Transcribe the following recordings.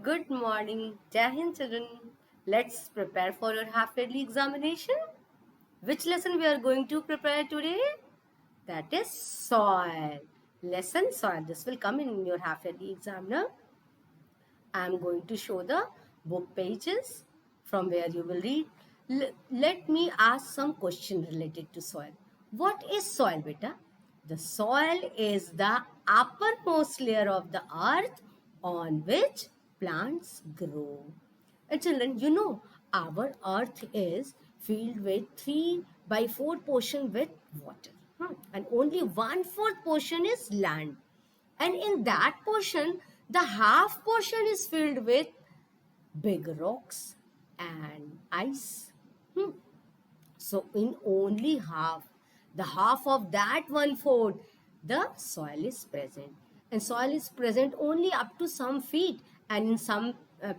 Good morning, Jai Hind children. Let's prepare for your half-yearly examination. Which lesson we are going to prepare today? That is soil. Lesson soil. This will come in your half-yearly exam. Now, I am going to show the book pages from where you will read. Let me ask some question related to soil. What is soil, beta? The soil is the uppermost layer of the earth on which plants grow. And children, our earth is filled with 3 by 4 portion with water. And only 1/4 portion is land. And in that portion, the half portion is filled with big rocks and ice. So in only half, the half of that 1/4, the soil is present. And soil is present only up to some feet, and in some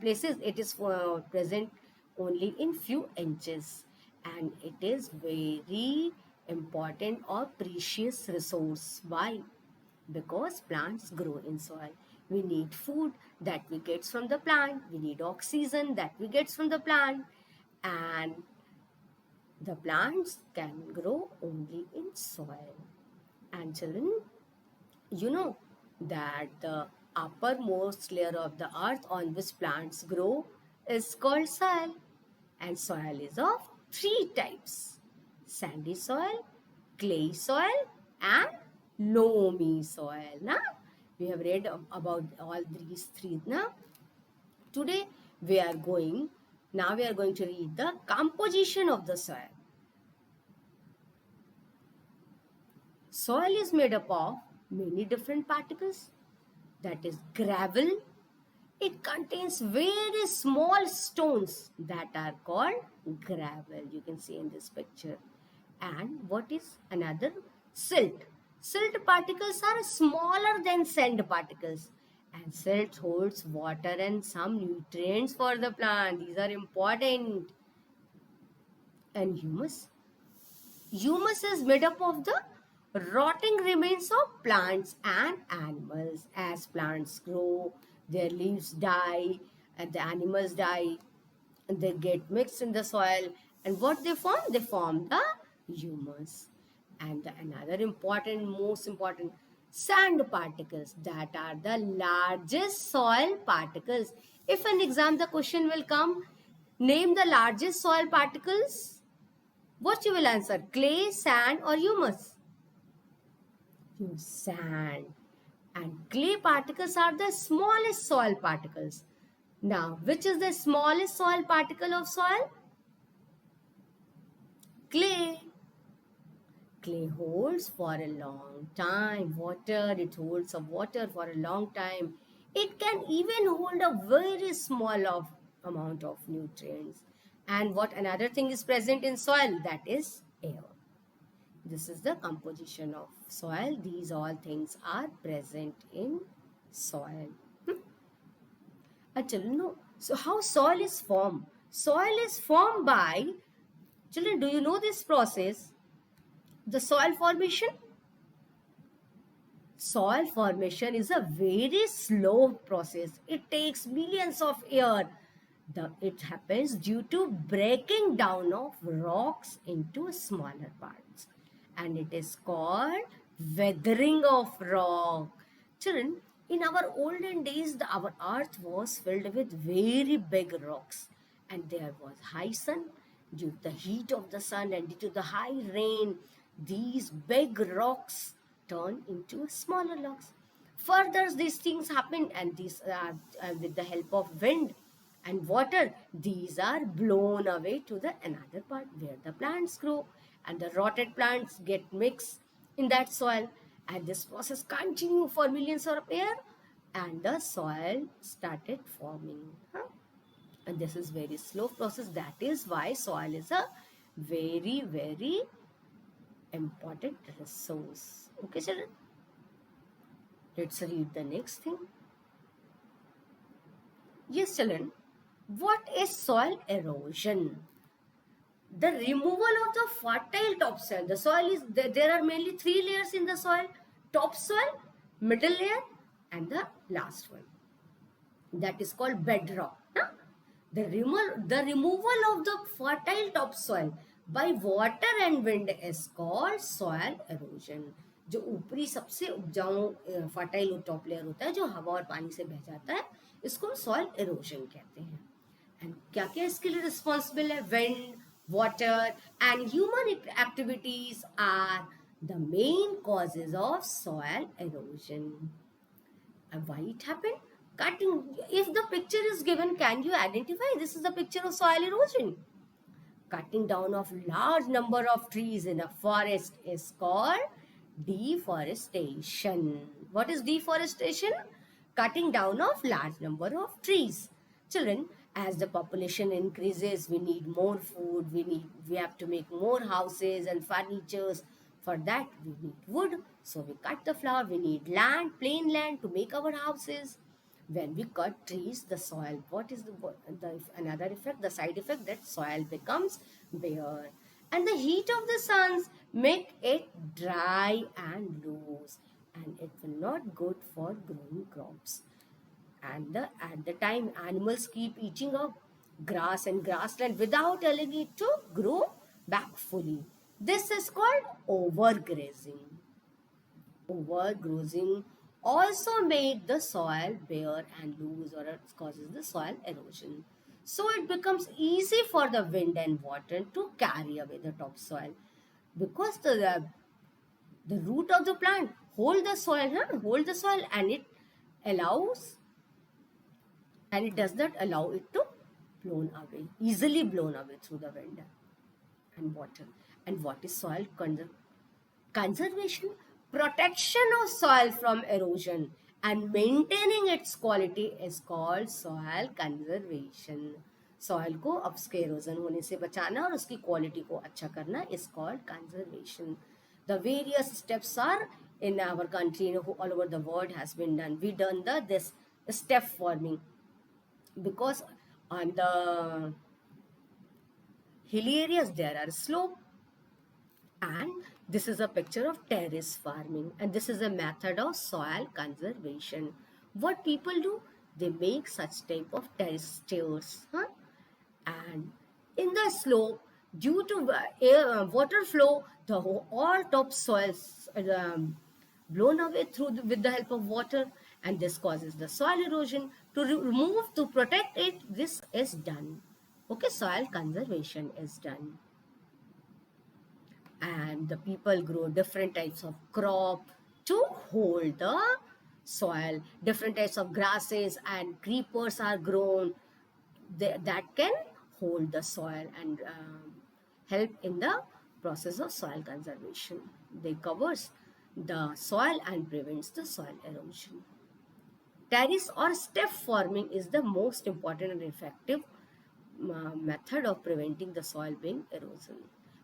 places it is present only in few inches. And it is very important or precious resource. Why? Because plants grow in soil. We need food that we get from the plant. We need oxygen that we get from the plant. And the plants can grow only in soil. And children, you know that the uppermost layer of the earth on which plants grow is called soil. And soil is of 3 types: sandy soil, clay soil, and loamy soil. Now, we have read about all these 3. Now, today now we are going to read the composition of the soil. Soil is made up of many different particles. That is gravel. It contains very small stones that are called gravel. You can see in this picture. And what is another? Silt. Silt particles are smaller than sand particles. And silt holds water and some nutrients for the plant. These are important. And humus. Humus is made up of the rotting remains of plants and animals. As plants grow, their leaves die and the animals die and they get mixed in the soil. And what they form? They form the humus. And another most important, sand particles, that are the largest soil particles. If an exam, the question will come, name the largest soil particles. What you will answer? Clay, sand, or humus? Sand. And clay particles are the smallest soil particles. Now, which is the smallest soil particle of soil? Clay. Clay holds for a long time water. It holds some water for a long time. It can even hold a very small amount of nutrients. And what another thing is present in soil? That is air. This is the composition of soil. These all things are present in soil. Children, know. So how soil is formed? Soil is formed by, children, do you know this process? The soil formation? Soil formation is a very slow process. It takes millions of years. It happens due to breaking down of rocks into smaller parts. And it is called weathering of rock. Children, in our olden days, our earth was filled with very big rocks. And there was high sun. Due to the heat of the sun and due to the high rain, these big rocks turn into smaller rocks. Further, these things happen, and these with the help of wind and water, these are blown away to the another part where the plants grow, and the rotted plants get mixed in that soil, and this process continue for millions of years, and the soil started forming. And this is very slow process. That is why soil is a very, very important resource. Okay, children? Let's read the next thing. Yes, children. What is soil erosion? The removal of the fertile topsoil. The soil is, there are mainly 3 layers in the soil: topsoil, middle layer, and the last one. that is called bedrock. Huh? The removal of the fertile topsoil by water and wind is called soil erosion. जो ऊपरी सबसे उपजाऊ fertile top layer होता है जो हवा और पानी से बह जाता है, इसको हम सॉइल एरोजन कहते हैं. एंड क्या क्या इसके लिए रिस्पॉन्सिबल है? Wind, water and human activities are the main causes of soil erosion. Why it happened? Cutting. If the picture is given, can you identify this is the picture of soil erosion? Cutting down of large number of trees in a forest is called deforestation. What is deforestation? Cutting down of large number of trees. Children, as the population increases, we need more food, we have to make more houses and furnitures. For that, we need wood. So we cut the flower. We need land, plain land to make our houses. When we cut trees, the soil, what is the another effect? The side effect, that soil becomes bare. And the heat of the suns make it dry and loose. And it will not good for growing crops. And at the time, animals keep eating up grass and grassland without allowing it to grow back fully. This is called overgrazing. Overgrazing also make the soil bare and loose, or it causes the soil erosion. So it becomes easy for the wind and water to carry away the topsoil, because the root of the plant hold the soil, and it allows, and it does not allow it to easily blown away through the wind and water. And what is soil conservation? Protection of soil from erosion and maintaining its quality is called soil conservation. Soil को उसके erosion होने से बचाना और उसकी quality को अच्छा करना is called conservation. The various steps are in our country, all over the world has been done. We done this step farming, because on the hilly areas there are slope. And this is a picture of terrace farming, and this is a method of soil conservation. What people do? They make such type of terrace stairs, and in the slope, due to water flow, the all topsoils blown away with the help of water, and this causes the soil erosion. To protect it, this is done. Okay, soil conservation is done. And the people grow different types of crop to hold the soil. Different types of grasses and creepers are grown that can hold the soil and help in the process of soil conservation. They covers the soil and prevents the soil erosion. Terrace or step farming is the most important and effective method of preventing the soil being erosion.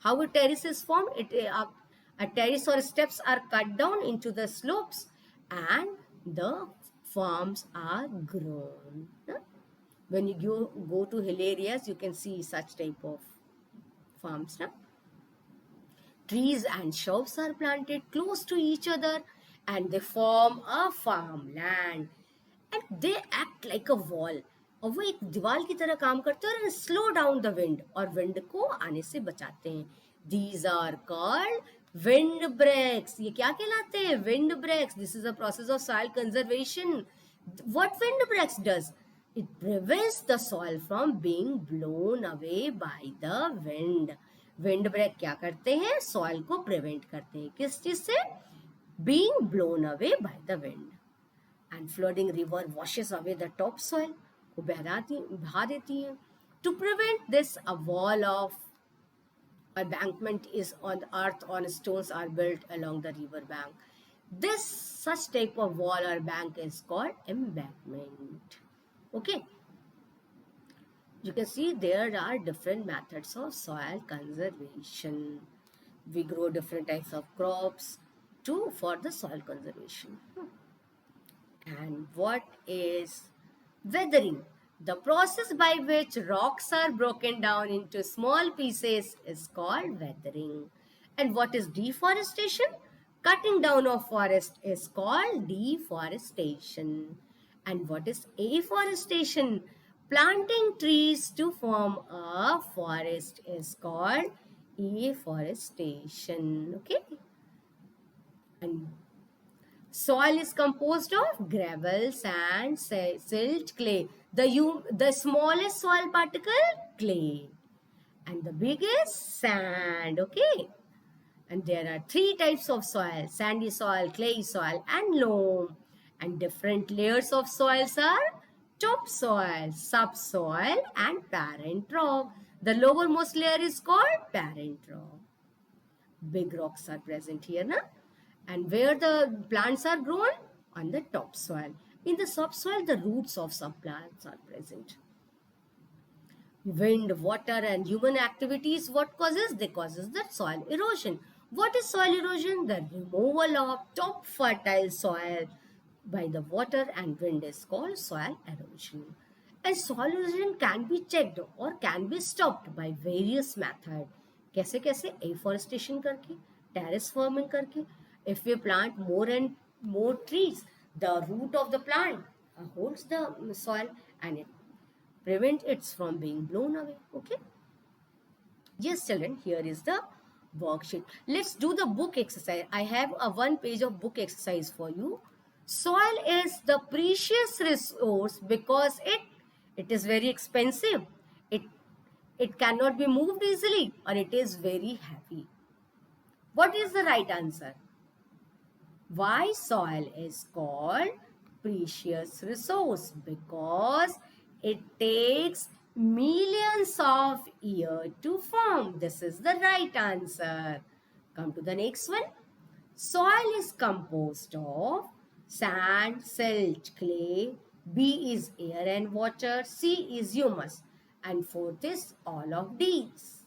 How a terrace is formed? A terrace or steps are cut down into the slopes and the farms are grown. When you go to hill areas, you can see such type of farms. Trees and shrubs are planted close to each other and they form a farmland. And they act like a wall. और वो एक दीवार की तरह काम करते हैं और स्लो डाउन द विंड, और विंड को आने से बचाते हैं. These are called wind breaks. ये क्या कहलाते हैं? Wind breaks. This is a process of soil conservation. What wind breaks does? It prevents the soil from being blown away by the wind. Wind break क्या करते हैं? Soil को prevent करते हैं. किस चीज से? Being blown away by the wind. And flooding river washes away the topsoil. को बहा देती हैं. To prevent this, a wall of embankment is on the earth on stones are built along the river bank. This such type of wall or bank is called embankment. Okay. You can see there are different methods of soil conservation. We grow different types of crops for the soil conservation. And what is weathering? The process by which rocks are broken down into small pieces is called weathering. And what is deforestation? Cutting down of forest is called deforestation. And what is afforestation? Planting trees to form a forest is called afforestation. Okay. And soil is composed of gravel, sand, silt, clay. The smallest soil particle, clay. And the biggest, sand. Okay. And there are three types of soil: sandy soil, clay soil, and loam. And different layers of soils are topsoil, subsoil, and parent rock. The lowermost layer is called parent rock. Big rocks are present here, na? And where the plants are grown? On the topsoil. In the subsoil, the roots of some plants are present. Wind, water, and human activities, what causes? They causes the soil erosion. What is soil erosion? The removal of top fertile soil by the water and wind is called soil erosion. And soil erosion can be checked or can be stopped by various methods. कैसे कैसे? Afforestation करके, terrace farming करके. If we plant more and more trees, the root of the plant holds the soil and it prevent it from being blown away. Okay. Yes, children, here is the worksheet. Let's do the book exercise. I have a 1 page of book exercise for you. Soil is the precious resource because it is very expensive. It cannot be moved easily or it is very heavy. What is the right answer? Why soil is called precious resource? Because it takes millions of years to form. This is the right answer. Come to the next one. Soil is composed of sand, silt, clay. B is air and water. C is humus. And fourth is all of these.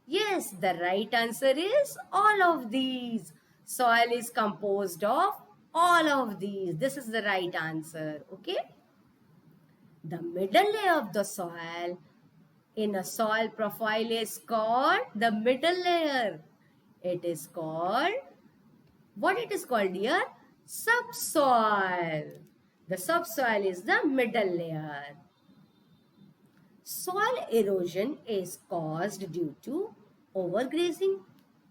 Yes, the right answer is all of these. Soil is composed of all of these. This is the right answer. Okay. The middle layer of the soil in a soil profile is called the middle layer. It is called, what it is called here? Subsoil. The subsoil is the middle layer. Soil erosion is caused due to overgrazing,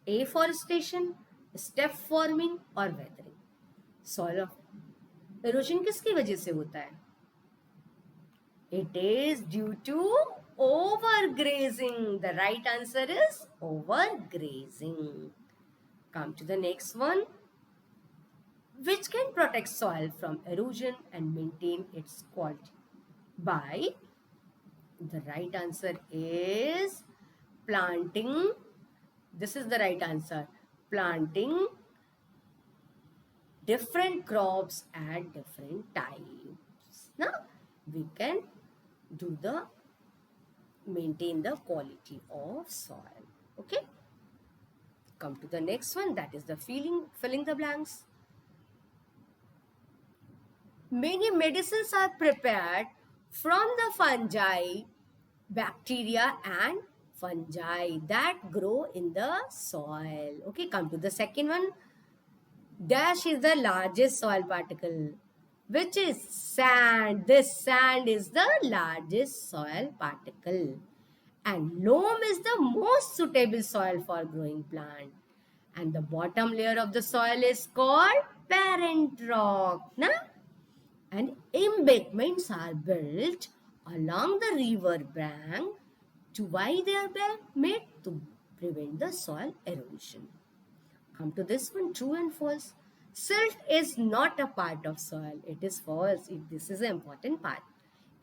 afforestation, step forming or weathering. Soil erosion किसकी वजह से होता है? It is due to overgrazing. The right answer is overgrazing. Come to the next one. Which can protect soil from erosion and maintain its quality? By, the right answer is planting. This is the right answer. Planting different crops at different times. Now, we can maintain the quality of soil. Okay. Come to the next one. That is the filling the blanks. Many medicines are prepared from the fungi, bacteria and fungi that grow in the soil. Okay, come to the second one. Dash is the largest soil particle, which is sand. This sand is the largest soil particle. And loam is the most suitable soil for growing plant. And the bottom layer of the soil is called parent rock. Na? And embankments are built along the river bank. To why they are made? To prevent the soil erosion. Come to this one, true and false. Silt is not a part of soil. It is false. This is an important part.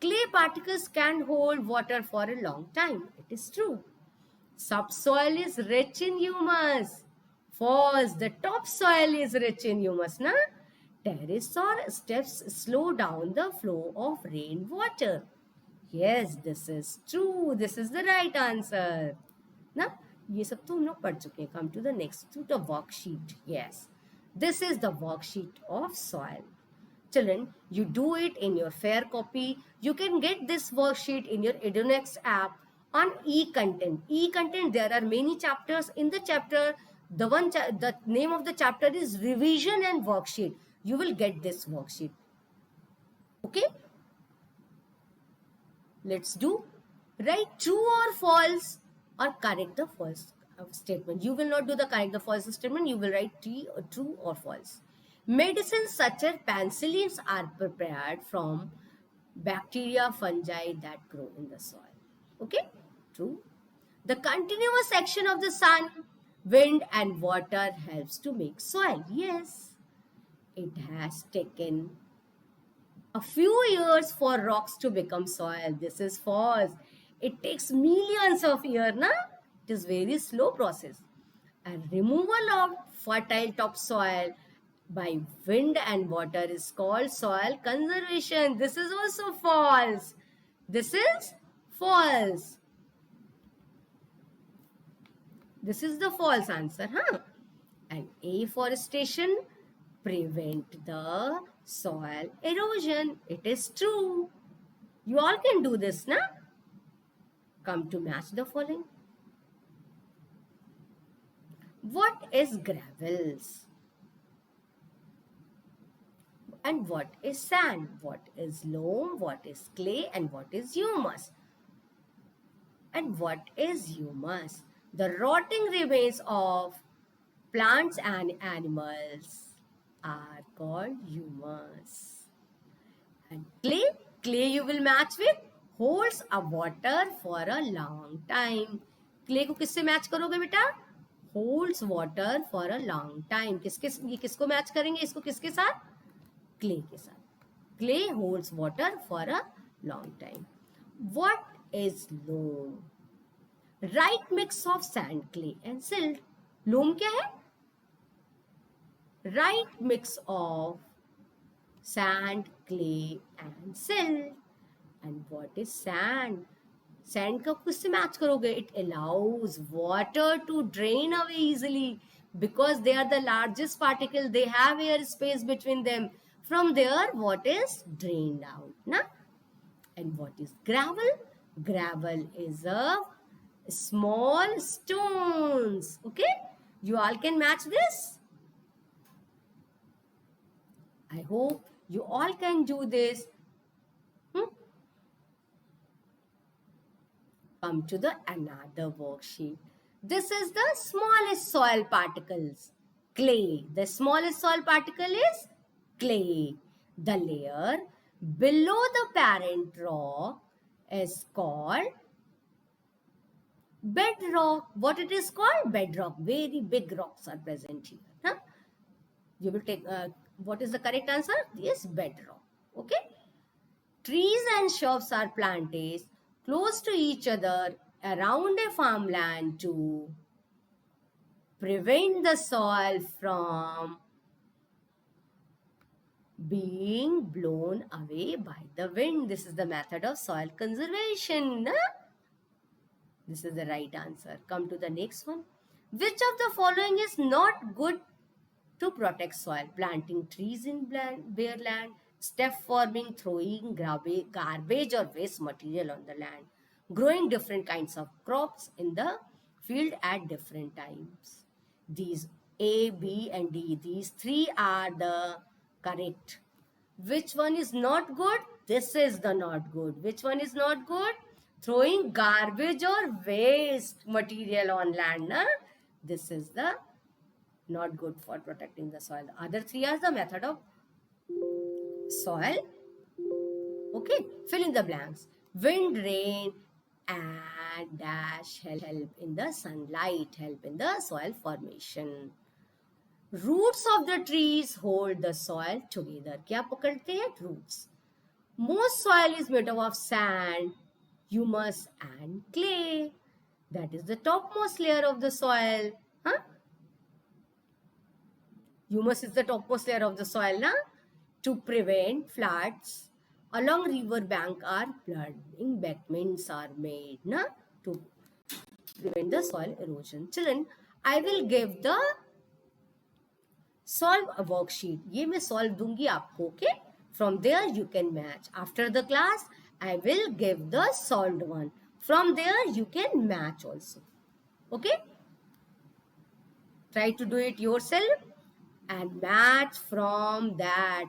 Clay particles can hold water for a long time. It is true. Subsoil is rich in humus. False. The topsoil is rich in humus. Na? Terrace or steps slow down the flow of rainwater. Yes, this is true. This is the right answer. Na? ये सब तो हम लोग पढ़ चुके हैं. Come to the next, to the worksheet. Yes, this is the worksheet of soil. Children, you do it in your fair copy. You can get this worksheet in your Edunext app on e-content. E-content, there are many chapters. In the chapter, the name of the chapter is revision and worksheet. You will get this worksheet. Okay, let's do. Write true or false or correct the false statement. You will not do the correct the false statement. You will write true or false. Medicines such as penicillins are prepared from bacteria, fungi that grow in the soil. Okay, true. The continuous action of the sun, wind, and water helps to make soil. Yes, it has taken a few years for rocks to become soil. This is false. It takes millions of years, na? It is very slow process. And removal of fertile topsoil by wind and water is called soil conservation. This is also false. This is false. This is the false answer, huh? And afforestation prevent the soil erosion. It is true. You all can do this, na? Come to match the following. What is gravels? And what is sand? What is loam? What is clay? And what is humus? And what is humus? The rotting remains of plants and animals are called humus. And clay you will match with holds a water for a long time. Clay को किससे match करोगे बेटा? Holds water for a long time. किसको match करेंगे इसको किसके साथ? Clay के साथ. Clay holds water for a long time. What is loam? Right mix of sand, clay and silt. Loam क्या है? Right mix of sand, clay and silt. And what is sand? Sand का किससे match करोगे? It allows water to drain away easily because they are the largest particle. They have air space between them. From there, what is drained out? Na? And what is gravel? Gravel is a small stones. Okay? You all can match this. I hope you all can do this. Come to the another worksheet. This is the smallest soil particles. Clay. The smallest soil particle is clay. The layer below the parent rock is called bedrock. What it is called? Bedrock. Very big rocks are present here. Huh? You will take, what is the correct answer? Yes, bedrock. Okay. Trees and shrubs are planted close to each other around a farmland to prevent the soil from being blown away by the wind. This is the method of soil conservation. No? This is the right answer. Come to the next one. Which of the following is not good to protect soil? Planting trees in bare land, step forming, throwing garbage or waste material on the land, growing different kinds of crops in the field at different times. These A, B and D, these three are the correct. Which one is not good? This is the not good. Which one is not good? Throwing garbage or waste material on land. Na? This is the not good for protecting the soil. The other three are the method of soil. Okay, fill in the blanks. Wind, rain, and dash help in the sunlight, help in the soil formation. Roots of the trees hold the soil together. क्या पकड़ते हैं? Roots. Most soil is made up of sand, humus, and clay. That is the topmost layer of the soil. Huh? Humus is the topmost layer of the soil, na? To prevent floods along river bank or flood embankments are made, na? To prevent the soil erosion. Children, I will give the solve a worksheet. ये मैं solve दूंगी आपको, okay? From there you can match. After the class, I will give the solved one. From there you can match also. Okay? Try to do it yourself and match from that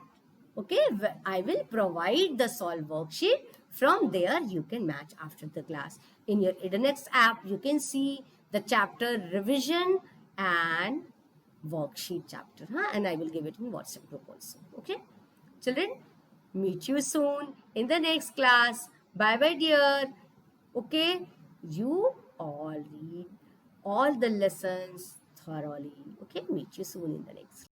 Okay, I will provide the solve worksheet. From there, you can match after the class. In your Ednex app, you can see the chapter revision and worksheet chapter. And I will give it in WhatsApp group also. Okay, children, meet you soon in the next class. Bye bye, dear. Okay, you all read all the lessons thoroughly. Okay, meet you soon in the next.